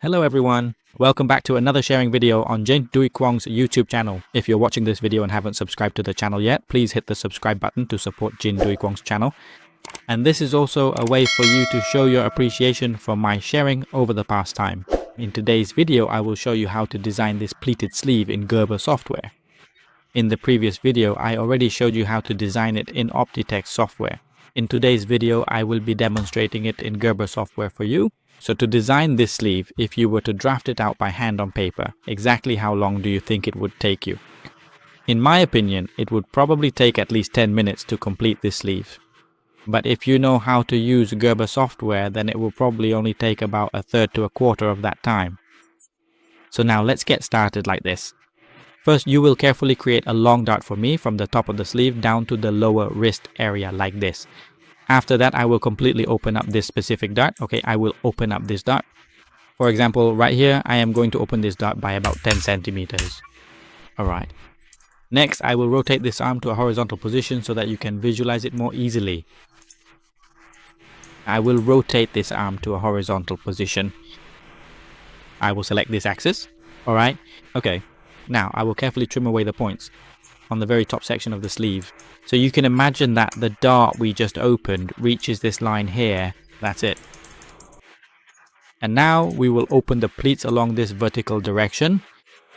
Hello everyone, welcome back to another sharing video on Dinh Duy Cuong's YouTube channel. If you're watching this video and haven't subscribed to the channel yet, please hit the subscribe button to support Dinh Duy Cuong's channel. And this is also a way for you to show your appreciation for my sharing over the past time. In today's video, I will show you how to design this pleated sleeve in Gerber software. In the previous video, I already showed you how to design it in Optitext software. In today's video, I will be demonstrating it in Gerber software for you. So to design this sleeve, if you were to draft it out by hand on paper, exactly how long do you think it would take you? In my opinion, it would probably take at least 10 minutes to complete this sleeve. But if you know how to use Gerber software, then it will probably only take about a third to a quarter of that time. So now let's get started like this. First, you will carefully create a long dart for me from the top of the sleeve down to the lower wrist area like this. After that, I will completely open up this specific dart. Okay, I will open up this dart. For example, right here, I am going to open this dart by about 10 centimeters. Alright. Next, I will rotate this arm to a horizontal position so that you can visualize it more easily. I will rotate this arm to a horizontal position. I will select this axis. Alright, okay. Now, I will carefully trim away the points on the very top section of the sleeve. So you can imagine that the dart we just opened reaches this line here. That's it. And now we will open the pleats along this vertical direction.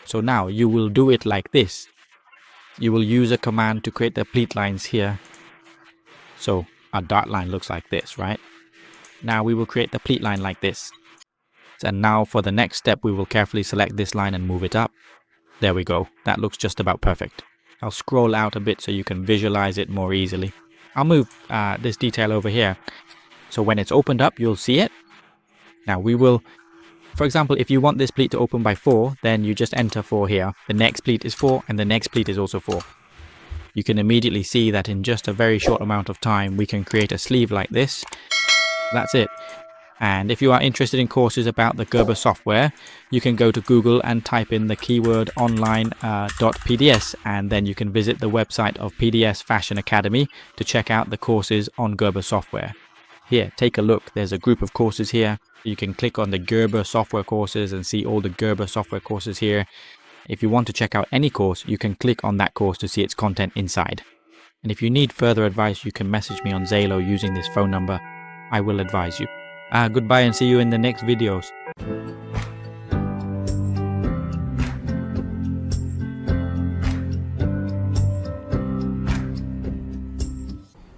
So now you will do it like this. You will use a command to create the pleat lines here. So our dart line looks like this, right? Now we will create the pleat line like this. And now for the next step, we will carefully select this line and move it up. There we go. That looks just about perfect. I'll scroll out a bit so you can visualize it more easily. I'll move this detail over here. So when it's opened up, you'll see it. Now we will, for example, if you want this pleat to open by 4, then you just enter 4 here. The next pleat is 4 and the next pleat is also 4. You can immediately see that in just a very short amount of time, we can create a sleeve like this. That's it. And if you are interested in courses about the Gerber software, you can go to Google and type in the keyword online.pds, and then you can visit the website of PDS Fashion Academy to check out the courses on Gerber software. Here, take a look. There's a group of courses here. You can click on the Gerber software courses and see all the Gerber software courses here. If you want to check out any course, you can click on that course to see its content inside. And if you need further advice, you can message me on Zalo using this phone number. I will advise you. Goodbye and see you in the next videos.